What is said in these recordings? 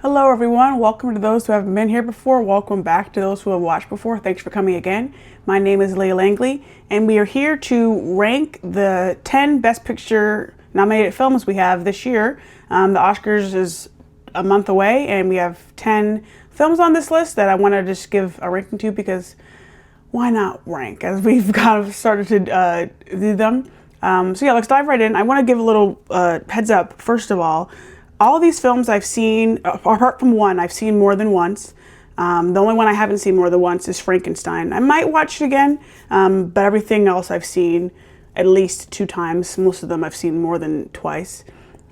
Hello everyone, welcome to those who haven't been here before, welcome back to those who have watched before. Thanks for coming again. My name is Leah Langley and we are here to rank the 10 Best Picture nominated films we have this year. The Oscars is a month away and we have 10 films on this list that I want to just give a ranking to because why not rank as we've kind of started to do them. So yeah, let's dive right in. I want to give a little heads up first of all these films I've seen, apart from one, I've seen more than once. The only one I haven't seen more than once is Frankenstein. I might watch it again, but everything else I've seen at least 2 times. Most of them I've seen more than twice.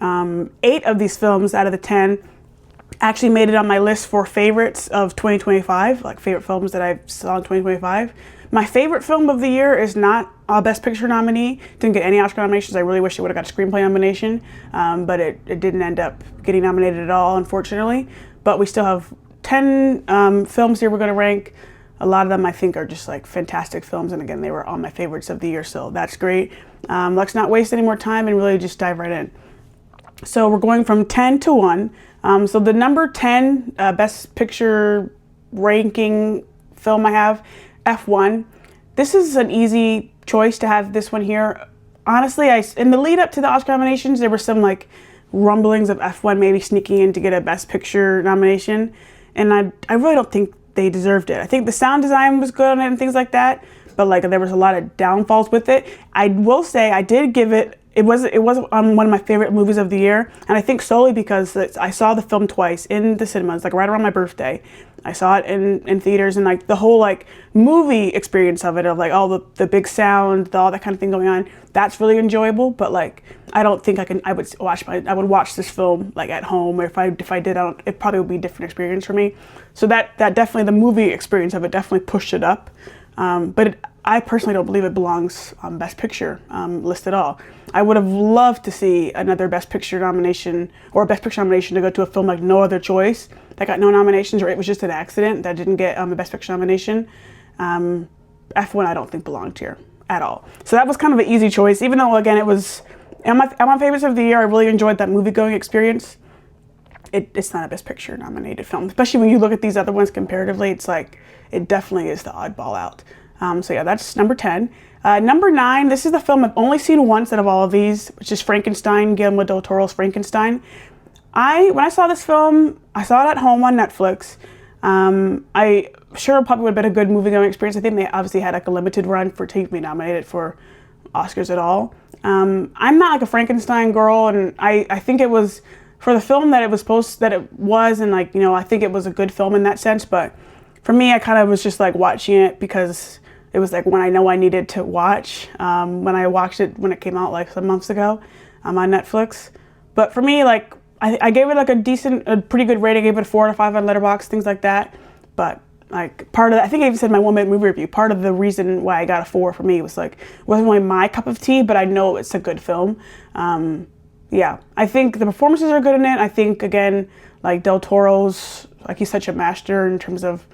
8 of these films out of the 10 actually made it on my list for favorites of 2025, like favorite films that I saw in 2025. My favorite film of the year is not a Best Picture nominee. Didn't get any Oscar nominations. I really wish it would have got a screenplay nomination, but it didn't end up getting nominated at all, unfortunately. But we still have 10 films here we're going to rank. A lot of them I think are just like fantastic films, and again, they were all my favorites of the year, so that's great. Let's not waste any more time and really just dive right in. So we're going from 10 to 1. So the number 10 Best Picture ranking film I have, F1. This is an easy choice to have this one here. Honestly, in the lead up to the Oscar nominations, there were some like rumblings of F1 maybe sneaking in to get a Best Picture nomination, and I really don't think they deserved it. I think the sound design was good on it and things like that, but like there was a lot of downfalls with it. I will say I did give it. It was one of my favorite movies of the year, and I think solely because I saw the film twice in the cinemas, like right around my birthday. I saw it in theaters, and like the whole like movie experience of it, of like all the big sound, all that kind of thing going on, that's really enjoyable. But like I don't think I would watch this film like at home, or if I did, it probably would be a different experience for me. So that definitely, the movie experience of it definitely pushed it up. I personally don't believe it belongs on Best Picture list at all. I would have loved to see another Best Picture nomination, or a Best Picture nomination to go to a film like No Other Choice that got no nominations, or it was just an accident that didn't get a Best Picture nomination. F1 I don't think belonged here at all. So that was kind of an easy choice, even though again it was on my favorites of the year. I really enjoyed that movie going experience. It's not a Best Picture nominated film, especially when you look at these other ones comparatively. It's like it definitely is the oddball out. So yeah, that's number 10. Number 9, this is the film I've only seen once out of all of these, which is Frankenstein, Guillermo del Toro's Frankenstein. When I saw this film, I saw it at home on Netflix. I sure it probably would have been a good movie going experience. I think they obviously had like a limited run to be nominated for Oscars at all. I'm not like a Frankenstein girl, and I think it was for the film that it was, and like, you know, I think it was a good film in that sense. But for me, I kind of was just like watching it because it was like when I know I needed to watch, when I watched it when it came out like some months ago on Netflix. But for me, like I gave it like a pretty good rating. I gave it a 4 out of 5 on Letterboxd, things like that. But like part of that, I think I even said in my 1-minute movie review, part of the reason why I got a 4 for me was like, it wasn't really my cup of tea, but I know it's a good film. Yeah, I think the performances are good in it. I think again, like Del Toro's, like he's such a master in terms of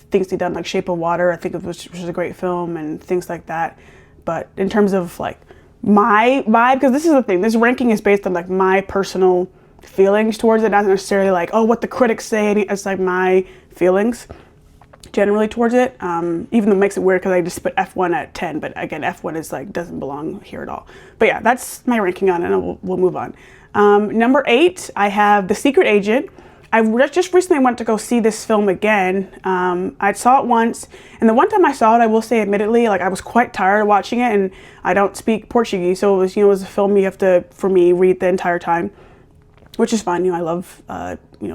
things he done, like Shape of Water, I think which was a great film, and things like that. But in terms of like my vibe, because this is the thing, this ranking is based on like my personal feelings towards it, not necessarily like, oh, what the critics say. It's like my feelings generally towards it, even though it makes it weird because I just put F1 at 10, but again, F1 is like doesn't belong here at all. But yeah, that's my ranking on it, and we'll move on. Number 8, I have The Secret Agent. I just recently went to go see this film again. I saw it once, and the one time I saw it, I will say admittedly, like I was quite tired of watching it, and I don't speak Portuguese, so it was, it was a film you have to, for me, read the entire time, which is fine. I love,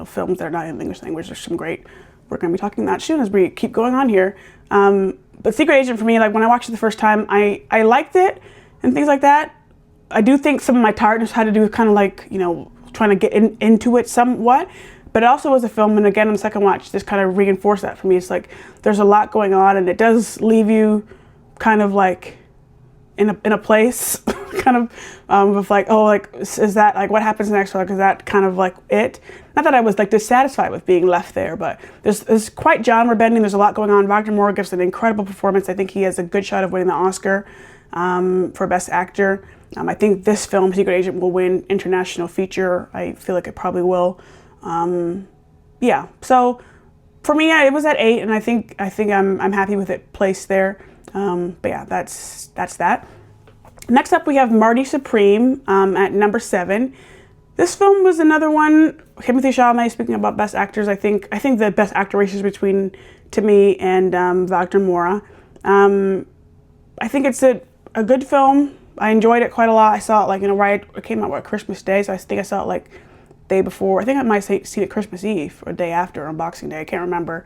films that are not in the English language. There's some great, we're going to be talking that soon as we keep going on here. But Secret Agent for me, like when I watched it the first time, I liked it and things like that. I do think some of my tiredness had to do with kind of like, trying to get into it somewhat. But it also was a film, and again on the second watch, this kind of reinforced that for me. It's like there's a lot going on, and it does leave you kind of like in a place, kind of with like, oh, like is that like what happens next? Or like is that kind of like it? Not that I was like dissatisfied with being left there, but there's quite genre bending. There's a lot going on. Wagner Moore gives an incredible performance. I think he has a good shot of winning the Oscar for Best Actor. I think this film, Secret Agent, will win International Feature. I feel like it probably will. Yeah, so for me, it was at 8, and I think I'm happy with it placed there. But yeah, that's that. Next up, we have Marty Supreme at number 7. This film was another one. Timothée Chalamet, speaking about best actors, I think the best actor race is between Timmy and Wagner Moura. I think it's a good film. I enjoyed it quite a lot. I saw it like, right, it came out Christmas Day, so I think I saw it like day before. I think I might have seen it Christmas Eve or day after on Boxing Day. I can't remember.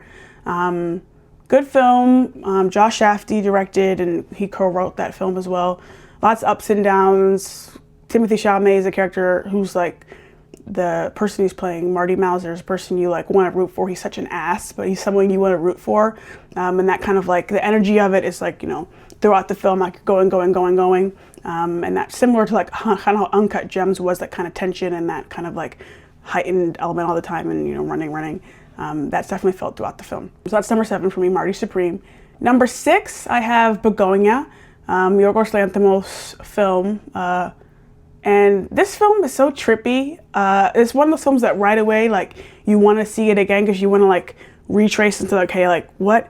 Good film. Josh Safdie directed, and he co-wrote that film as well. Lots of ups and downs. Timothée Chalamet is a character who's like the person he's playing, Marty Mauser, is a person you like want to root for. He's such an ass, but he's someone you want to root for. And that kind of like the energy of it is like, throughout the film, like going. And that's similar to like kind of how Uncut Gems was, that kind of tension and that kind of like heightened element all the time, and running. That's definitely felt throughout the film. So that's number 7 for me, Marty Supreme. Number 6, I have Begonia, Yorgos Lanthimos' film. And this film is so trippy. It's one of those films that right away, like, you want to see it again because you want to like retrace into like, okay, like what,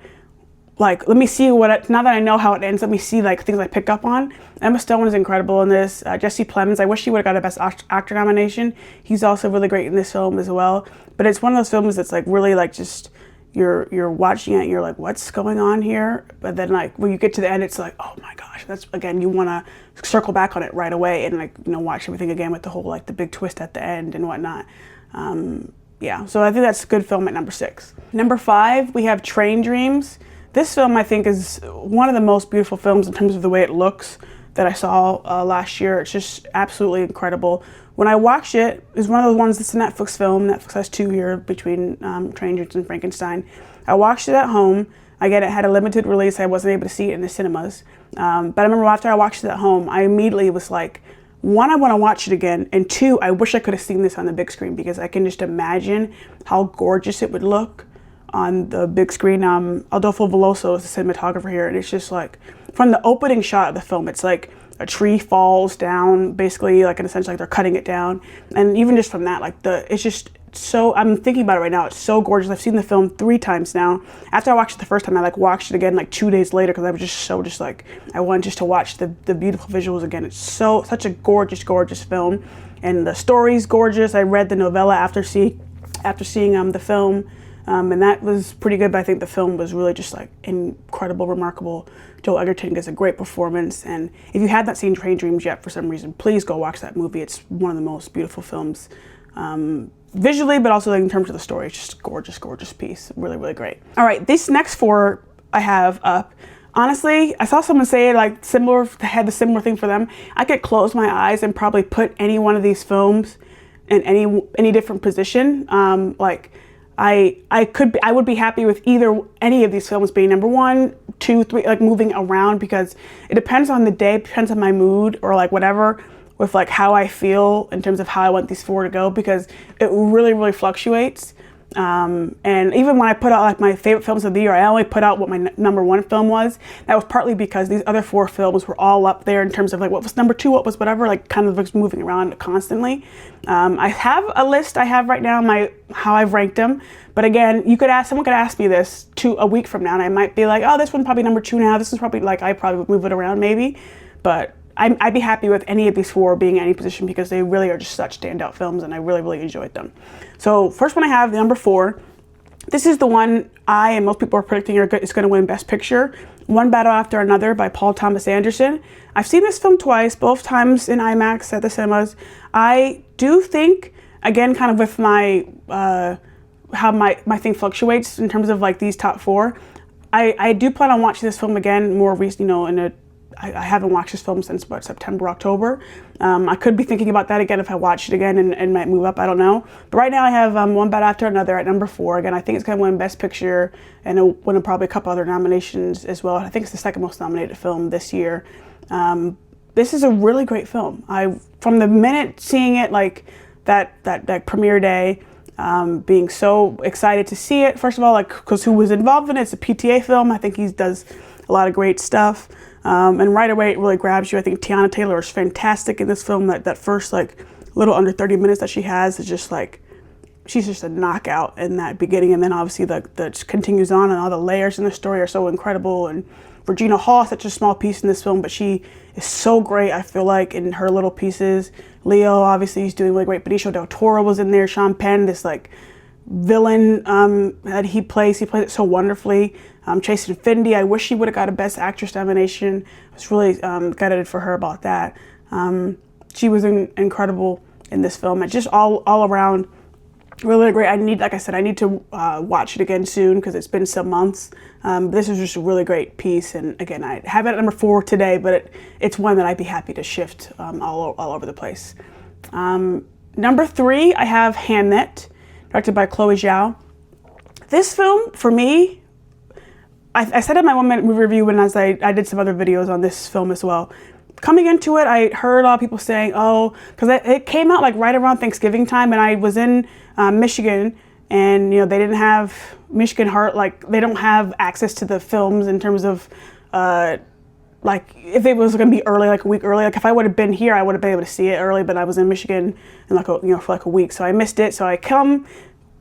like let me see now that I know how it ends, let me see like things I pick up on. Emma Stone is incredible in this. Jesse Plemons, I wish he would have got a Best Actor nomination. He's also really great in this film as well. But it's one of those films that's like really like just you're watching it and you're like, what's going on here? But then like when you get to the end, it's like, oh my gosh, that's, again, you want to circle back on it right away and like, watch everything again with the whole like the big twist at the end and whatnot. Yeah, so I think that's a good film at number 6. Number 5, we have Train Dreams. This film, I think, is one of the most beautiful films in terms of the way it looks that I saw last year. It's just absolutely incredible. When I watched it, it's one of those ones that's a Netflix film. Netflix has 2 here between Train Dreams and Frankenstein. I watched it at home. Again, it had a limited release. I wasn't able to see it in the cinemas. But I remember after I watched it at home, I immediately was like, 1, I want to watch it again. And 2, I wish I could have seen this on the big screen because I can just imagine how gorgeous it would look on the big screen. Adolfo Veloso is the cinematographer here, and it's just like, from the opening shot of the film, it's like a tree falls down, basically, like in a sense, like they're cutting it down. And even just from that, like it's just so, I'm thinking about it right now, it's so gorgeous. I've seen the film 3 times now. After I watched it the first time, I like watched it again like 2 days later because I was just like, I wanted just to watch the beautiful visuals again. It's such a gorgeous film, and the story's gorgeous. I read the novella after seeing the film. And that was pretty good, but I think the film was really just like incredible, remarkable. Joel Edgerton gives a great performance, and if you have not seen Train Dreams yet for some reason, please go watch that movie. It's one of the most beautiful films, visually, but also like in terms of the story. It's just a gorgeous piece. Really, really great. All right, these next 4 I have up. Honestly, I saw someone say like had the similar thing for them. I could close my eyes and probably put any one of these films in any different position. I would be happy with any of these films being number 1, 2, 3, like moving around, because it depends on the day, depends on my mood or like whatever, with like how I feel in terms of how I want these 4 to go, because it really, really fluctuates. And even when I put out like my favorite films of the year, I only put out what my number 1 film was. That was partly because these other 4 films were all up there in terms of like what was number 2, what was whatever, like kind of moving around constantly. I have a list I have right now, how I've ranked them. But again, someone could ask me this a week from now, and I might be like, oh, this one's probably number 2 now. This is probably like, I probably would move it around maybe. But I'd be happy with any of these 4 being in any position because they really are just such standout films, and I really, really enjoyed them. So first one I have, number 4. This is the one I and most people are predicting is going to win Best Picture. One Battle After Another by Paul Thomas Anderson. I've seen this film twice, both times in IMAX at the cinemas. I do think, again, kind of with my how my thing fluctuates in terms of like these top 4. I do plan on watching this film again more recently, I haven't watched this film since September, October. I could be thinking about that again if I watch it again and might move up, I don't know. But right now I have One Battle After Another at number 4. Again, I think it's going to win Best Picture, and it'll win probably a couple other nominations as well. I think it's the second most nominated film this year. This is a really great film. From the minute seeing it, like that premiere day, being so excited to see it. First of all, like, because who was involved in it? It's a PTA film. I think he does a lot of great stuff. And right away, it really grabs you. I think Tiana Taylor is fantastic in this film. That first, like, little under 30 minutes that she has is just, like, she's just a knockout in that beginning, and then obviously the continues on, and all the layers in the story are so incredible. And Regina Hall, such a small piece in this film, but she is so great, I feel like, in her little pieces. Leo, obviously, he's doing really great. Benicio del Toro was in there. Sean Penn, this like villain that he plays it so wonderfully. Chasing Findy, I wish she would have got a Best Actress nomination. I was really gutted for her about that. She was incredible in this film. It's just all around really great. Like I said, I need to watch it again soon because it's been some months. This is just a really great piece. And again, I have it at number 4 today, but it's one that I'd be happy to shift all over the place. Number 3, I have Hamnet, directed by Chloe Zhao. This film, for me, I said in my 1-minute movie review, and as I did some other videos on this film as well. Coming into it, I heard a lot of people saying, oh, because it came out like right around Thanksgiving time, and I was in Michigan, and you know, they didn't have Michigan Heart, like they don't have access to the films in terms of like if it was going to be early, like a week early. Like if I would have been here, I would have been able to see it early, but I was in Michigan and like for like a week, so I missed it. So I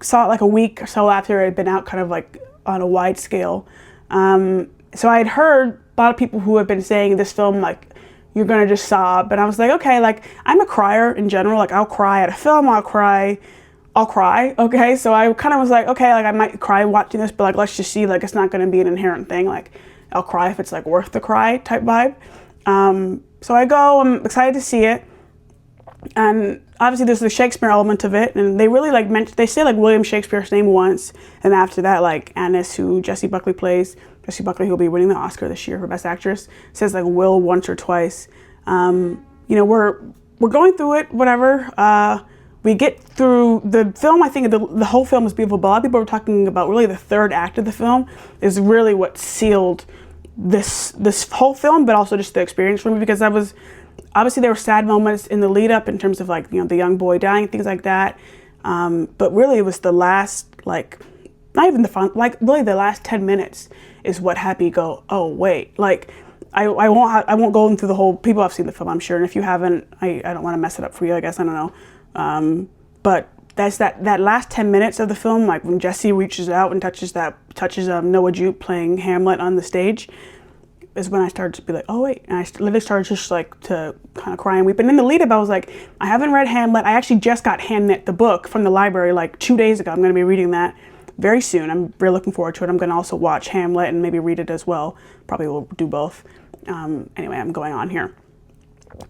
saw it like a week or so after it had been out, kind of like on a wide scale. So I had heard a lot of people who have been saying this film, like, you're gonna just sob, and I was like, okay, like I'm a crier in general. Like I'll cry at a film, I'll cry. Okay, so I kind of was like, okay, like I might cry watching this, but like let's just see, like it's not gonna be an inherent thing. Like I'll cry if it's like worth the cry type vibe. So I go, I'm excited to see it, and obviously there's the Shakespeare element of it, and they really like they say like William Shakespeare's name once, and after that, like Annis, who Jessie Buckley plays. Jessie Buckley, who'll be winning the Oscar this year for Best Actress, says like Will once or twice. You know, we're going through it, whatever. We get through the film. I think the whole film is beautiful, but a lot of people were talking about really the third act of the film is really what sealed this whole film, but also just the experience for me, because obviously there were sad moments in the lead up in terms of like, you know, the young boy dying, things like that. But really it was the last, like, not even the fun, like really the last 10 minutes is what had me go, oh wait, like I won't go into the whole, people have seen the film, I'm sure, and if you haven't, I don't want to mess it up for you, I guess, I don't know. But that's that last 10 minutes of the film, like when Jessie reaches out and touches Noah Jupe playing Hamlet on the stage, is when I started to be like, oh wait, and I literally started just like to kind of cry and weep. And in the lead up, I was like, I haven't read Hamlet. I actually just got Hamnet, the book, from the library like 2 days ago. I'm going to be reading that very soon. I'm really looking forward to it. I'm going to also watch Hamlet and maybe read it as well. Probably will do both. Anyway, I'm going on here.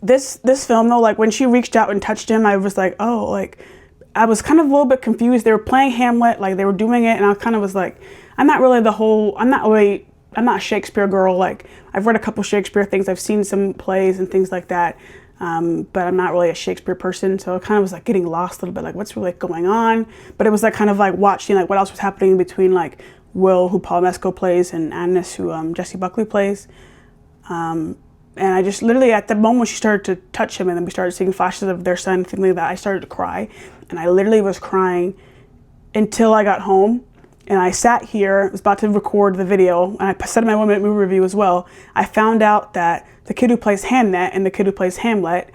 This film though, like when she reached out and touched him, I was like, oh, like I was kind of a little bit confused. They were playing Hamlet, like they were doing it, and I kind of was like, I'm not a Shakespeare girl. Like I've read a couple Shakespeare things, I've seen some plays and things like that, but I'm not really a Shakespeare person, so I kind of was like getting lost a little bit, like what's really going on. But it was like kind of like watching like what else was happening in between, like Will, who Paul Mescal plays, and Annis, who Jessie Buckley plays. And I just literally, at the moment she started to touch him and then we started seeing flashes of their son, things like that, I started to cry. And I literally was crying until I got home. And I sat here, was about to record the video, and I said in my 1 minute movie review as well, I found out that the kid who plays Hamnet and the kid who plays Hamlet,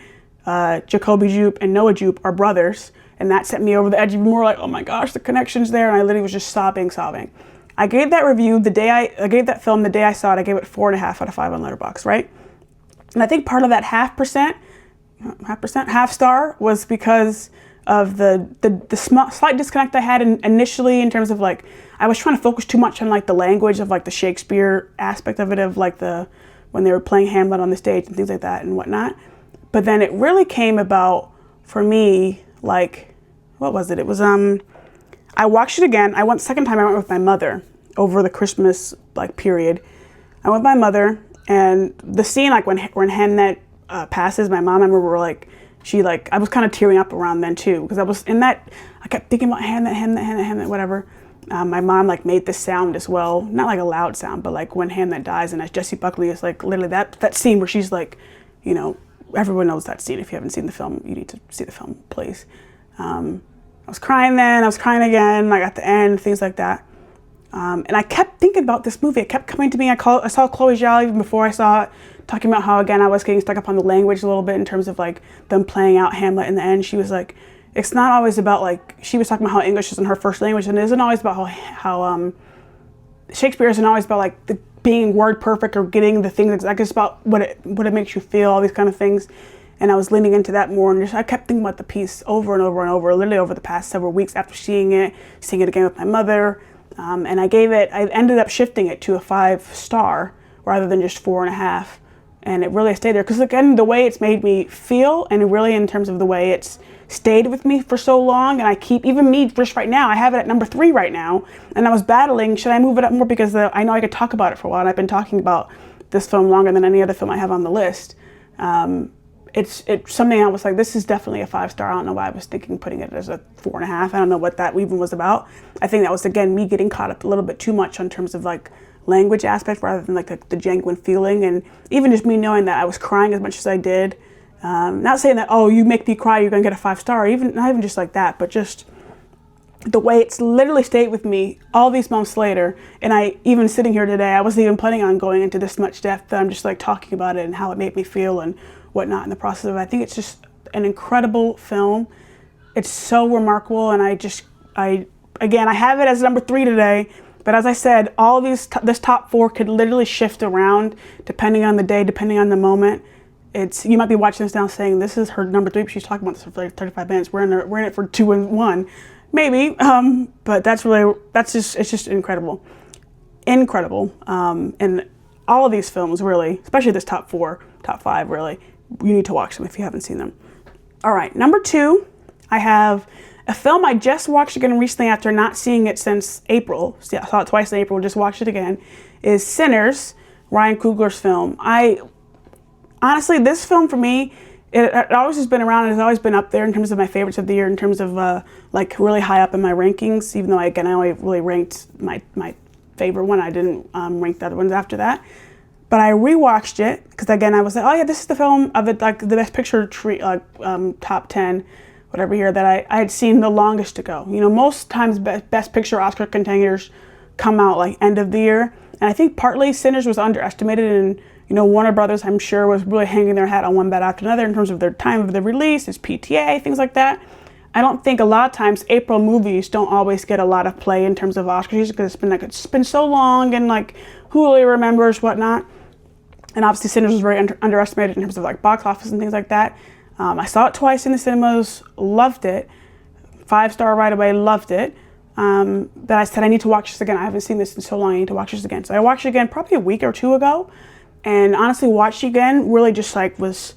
Jacoby Jupe and Noah Jupe, are brothers. And that sent me over the edge even more, like, oh my gosh, the connection's there. And I literally was just sobbing. I gave that review I gave that film the day I saw it, I gave it 4.5 out of 5 on Letterboxd, right? And I think part of that half star was because of the slight disconnect I had initially in terms of like, I was trying to focus too much on like the language of like the Shakespeare aspect of it, of like when they were playing Hamlet on the stage and things like that and whatnot. But then it really came about for me, like, what was it? It was, I watched it again. Second time I went with my mother over the Christmas like period. I went with my mother, and the scene like when Hamnet passes, my mom and I were like, I was kind of tearing up around then too, because I kept thinking about Hamnet, whatever. My mom like made this sound as well, not like a loud sound, but like when Hamnet dies, and as Jessie Buckley is like literally that scene where she's like, you know, everyone knows that scene. If you haven't seen the film, you need to see the film, please. I was crying then, I was crying again, like at the end, things like that. And I kept thinking about this movie. It kept coming to me. I saw Chloe Zhao even before I saw it, talking about how, again, I was getting stuck up on the language a little bit in terms of like them playing out Hamlet in the end. She was like, it's not always about, like, she was talking about how English isn't her first language, and it isn't always about how Shakespeare isn't always about, like, being word perfect or getting the things exactly. It's about what it makes you feel, all these kind of things. And I was leaning into that more, and just, I kept thinking about the piece over and over and over, literally over the past several weeks after seeing it again with my mother. And I ended up shifting it to a 5-star rather than just 4.5. And it really stayed there because, again, the way it's made me feel, and really in terms of the way it's stayed with me for so long. And I keep, even me just right now, I have it at number 3 right now, and I was battling, should I move it up more, because I know I could talk about it for a while, and I've been talking about this film longer than any other film I have on the list. It's something I was like, this is definitely a 5-star. I don't know why I was thinking putting it as a 4.5. I don't know what that even was about. I think that was, again, me getting caught up a little bit too much in terms of, like, language aspect rather than, like, the genuine feeling. And even just me knowing that I was crying as much as I did. Not saying that, oh, you make me cry, you're gonna get a 5-star. Not even just like that, but just the way it's literally stayed with me all these months later. And I, even sitting here today, I wasn't even planning on going into this much depth, that I'm just, like, talking about it and how it made me feel and whatnot in the process of it. I think it's just an incredible film. It's so remarkable, and I have it as number 3 today, but as I said, all of this top 4 could literally shift around depending on the day, depending on the moment. You might be watching this now saying, this is her number 3, but she's talking about this for like 35 minutes. We're in it for 2 and 1, maybe, but it's just incredible. And all of these films, really, especially this top 5, really, you need to watch them if you haven't seen them. All right, number 2, I have a film I just watched again recently after not seeing it since April. So yeah, I saw it twice in April, just watched it again, is Sinners, Ryan Coogler's film. Honestly, this film for me, it always has been around, and it's always been up there in terms of my favorites of the year, in terms of like really high up in my rankings, even though I only really ranked my favorite one. I didn't rank the other ones after that. But I rewatched it because, again, I was like, oh yeah, this is the film of it, like the Best Picture top 10, whatever year that I had seen the longest to go. You know, most times Best Picture Oscar contenders come out like end of the year, and I think partly Sinners was underestimated, and you know, Warner Brothers, I'm sure, was really hanging their hat on one bet after another in terms of their time of the release, its PTA, things like that. I don't think a lot of times April movies don't always get a lot of play in terms of Oscars because it's been so long, and like who really remembers, whatnot. And obviously Sinners was very underestimated in terms of like box office and things like that. I saw it twice in the cinemas, loved it, 5-star right away, loved it. But I said I need to watch this again. I haven't seen this in so long, I need to watch this again. So I watched it again probably a week or 2 ago, and honestly watched it again, really just like was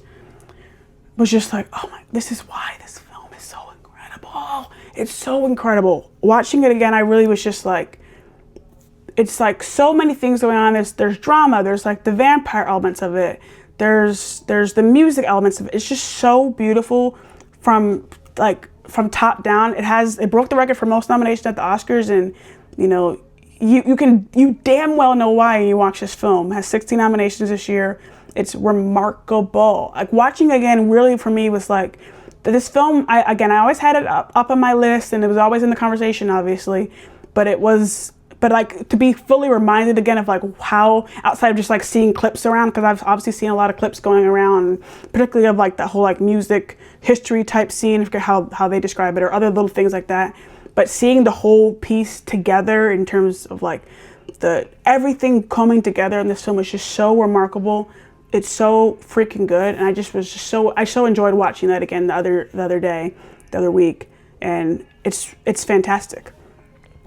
just like, oh my, this is why this film is so incredible. It's so incredible. Watching it again, I really was just like, it's like so many things going on. There's drama, there's like the vampire elements of it, there's the music elements of it. It's just so beautiful from top down. It broke the record for most nominations at the Oscars, and you know, you damn well know why you watch this film. It has 16 nominations this year. It's remarkable. Like watching again really for me was like, this film, I always had it up on my list, and it was always in the conversation, obviously, but like to be fully reminded again of like how, outside of just like seeing clips around, because I've obviously seen a lot of clips going around, particularly of like that whole like music history type scene, I forget how they describe it, or other little things like that. But seeing the whole piece together in terms of like everything coming together in this film is just so remarkable. It's so freaking good, and I so enjoyed watching that again the other week, and it's fantastic.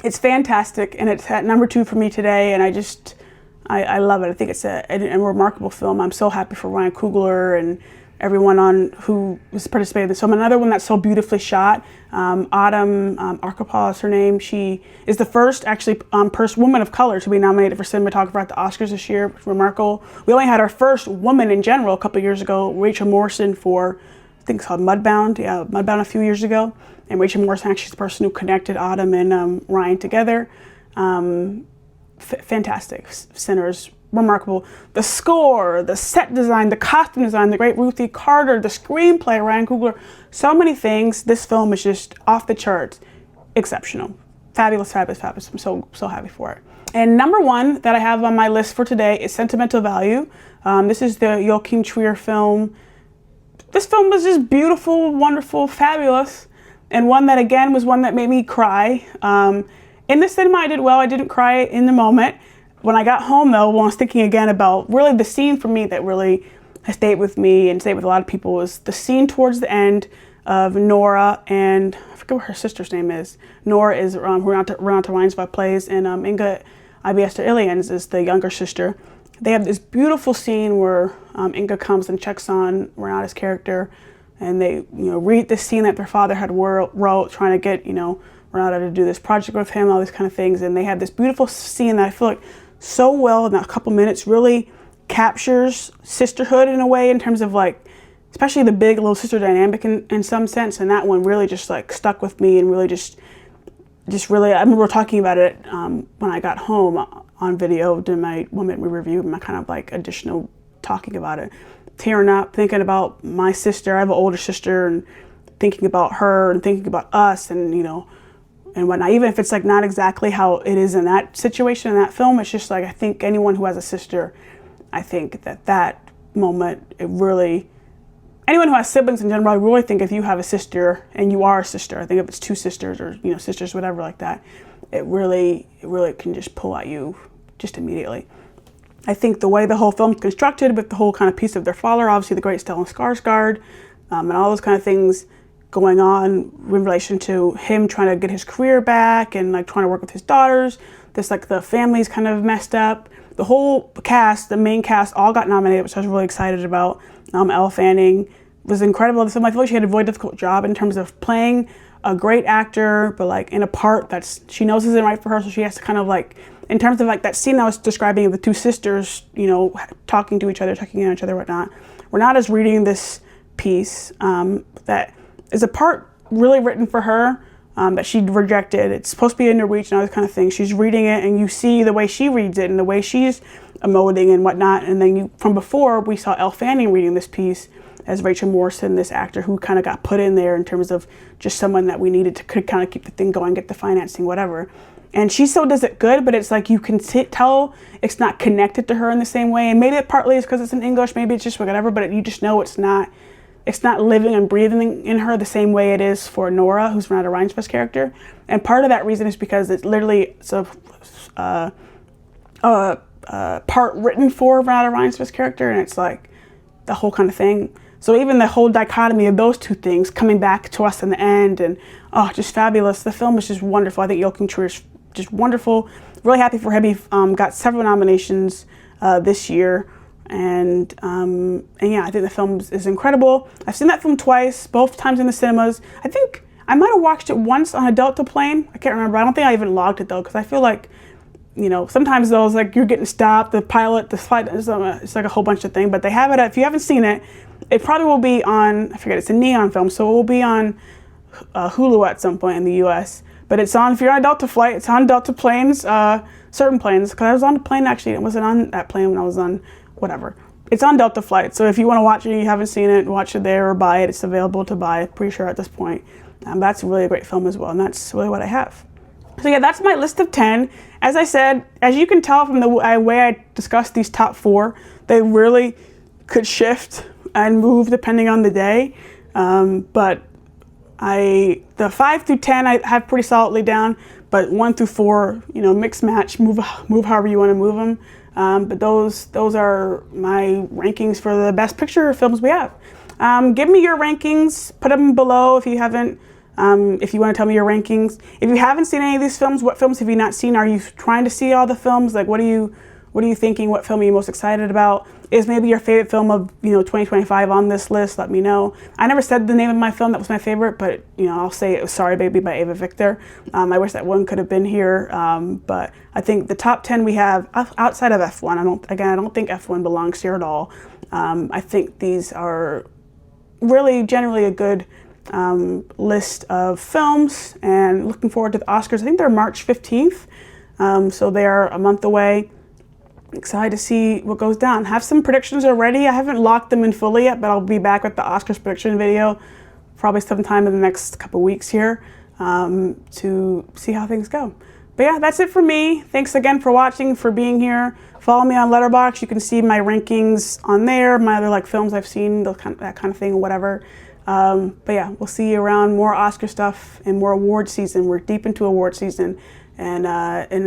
It's fantastic, and it's at number 2 for me today, and I love it. I think it's a remarkable film. I'm so happy for Ryan Coogler and everyone who was participating in this film. Another one that's so beautifully shot, Autumn Arkapaw is her name. She is the first actually woman of color to be nominated for cinematographer at the Oscars this year. It's remarkable. We only had our first woman in general a couple of years ago, Rachel Morrison, for I think it's called Mudbound. Yeah, Mudbound a few years ago. And Rachel Morrison actually is the person who connected Autumn and Ryan together. Fantastic. Sinners, remarkable. The score, the set design, the costume design, the great Ruthie Carter, the screenplay, Ryan Coogler, so many things. This film is just off the charts. Exceptional. Fabulous, fabulous, fabulous. I'm so happy for it. And number 1 that I have on my list for today is Sentimental Value. This is the Joachim Trier film. This film was just beautiful, wonderful, fabulous. and one that again was one that made me cry. In the cinema I did well, I didn't cry in the moment. When I got home though, when I was thinking again about really the scene for me that really has stayed with me and stayed with a lot of people was the scene towards the end of Nora and, I forget what her sister's name is. Nora is Renata Reinsva plays, and Inga Ibiester Ilians is the younger sister. They have this beautiful scene where Inga comes and checks on Renata's character, and they read this scene that their father had wrote, trying to get Renata to do this project with him, all these kind of things. And they have this beautiful scene that I feel like so well in that couple minutes really captures sisterhood in a way, in terms of like, especially the big little sister dynamic in some sense. And that one really just like stuck with me, and really just really, I remember talking about it when I got home on video, did my 1 minute review, my kind of like additional talking about it, tearing up, thinking about my sister. I have an older sister, and thinking about her and thinking about us, and and whatnot. Even if it's like not exactly how it is in that situation in that film, it's just like, I think anyone who has a sister, I think that moment, it really, anyone who has siblings in general, I really think if you have a sister and you are a sister, I think if it's two sisters or sisters, whatever like that, it really can just pull at you just immediately. I think the way the whole film's constructed, with the whole kind of piece of their father, obviously the great Stellan Skarsgård, and all those kind of things going on in relation to him trying to get his career back and like trying to work with his daughters. This like the family's kind of messed up. The whole cast, the main cast, all got nominated, which I was really excited about. Elle Fanning was incredible. So I feel like she had a really difficult job in terms of playing a great actor, but like in a part that she knows isn't right for her, so she has to kind of like, in terms of like that scene I was describing of the two sisters, talking to each other, checking in on each other, whatnot. Renata's reading this piece that is a part really written for her that she rejected. It's supposed to be in Norwegian and all this kind of thing. She's reading it, and you see the way she reads it and the way she's emoting and whatnot. And then from before, we saw Elle Fanning reading this piece as Rachel Morrison, this actor who kind of got put in there in terms of just someone that we needed to kind of keep the thing going, get the financing, whatever. And she still does it good, but it's like you can tell it's not connected to her in the same way. And maybe it partly is because it's in English, maybe it's just whatever, but you just know it's not living and breathing in her the same way it is for Nora, who's Renata Reinsva's character. And part of that reason is because it's literally a part written for Renata Reinsva's character, and it's like the whole kind of thing. So even the whole dichotomy of those two things coming back to us in the end, and just fabulous. The film is just wonderful. I think Joachim Trier is just wonderful. Really happy for him. He got several nominations this year. And yeah, I think the film is incredible. I've seen that film twice, both times in the cinemas. I think I might have watched it once on a Delta plane. I can't remember. I don't think I even logged it though, because I feel like, sometimes those, like, you're getting stopped, the pilot, the flight, it's like a whole bunch of things. But they have it, if you haven't seen it, it probably will be on, I forget, it's a Neon film, so it will be on Hulu at some point in the US. But it's on, if you're on a Delta flight, it's on Delta planes, certain planes, because I was on a plane actually, it wasn't on that plane when I was on, whatever. It's on Delta flight, so if you want to watch it and you haven't seen it, watch it there or buy it. It's available to buy, pretty sure at this point. That's really a great film as well, and that's really what I have. So yeah, that's my list of 10. As I said, as you can tell from the way I discussed these top 4, they really could shift and move depending on the day. But the 5 through 10 I have pretty solidly down, but 1 through 4, mix match, move however you want to move them. But those are my rankings for the best picture films we have. Give me your rankings, put them below if you haven't, if you want to tell me your rankings. If you haven't seen any of these films, what films have you not seen? Are you trying to see all the films? Like, what are you thinking? What film are you most excited about? Is maybe your favorite film of 2025 on this list? Let me know. I never said the name of my film that was my favorite, but I'll say it was Sorry Baby by Ava Victor. I wish that one could have been here, but I think the top 10 we have outside of F1. I don't think F1 belongs here at all. I think these are really generally a good list of films, and looking forward to the Oscars. I think they're March 15th, so they are a month away. Excited to see what goes down. Have some predictions already. I haven't locked them in fully yet, but I'll be back with the Oscars prediction video probably sometime in the next couple weeks here to see how things go. But yeah, that's it for me. Thanks again for watching, for being here. Follow me on Letterboxd. You can see my rankings on there, my other films I've seen, that kind of thing, whatever. But yeah, we'll see you around more Oscar stuff and more award season. We're deep into award season, and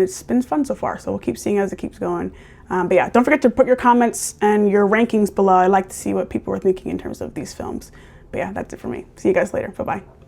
it's been fun so far. So we'll keep seeing as it keeps going. But yeah, don't forget to put your comments and your rankings below. I like to see what people are thinking in terms of these films. But yeah, that's it for me. See you guys later. Bye-bye.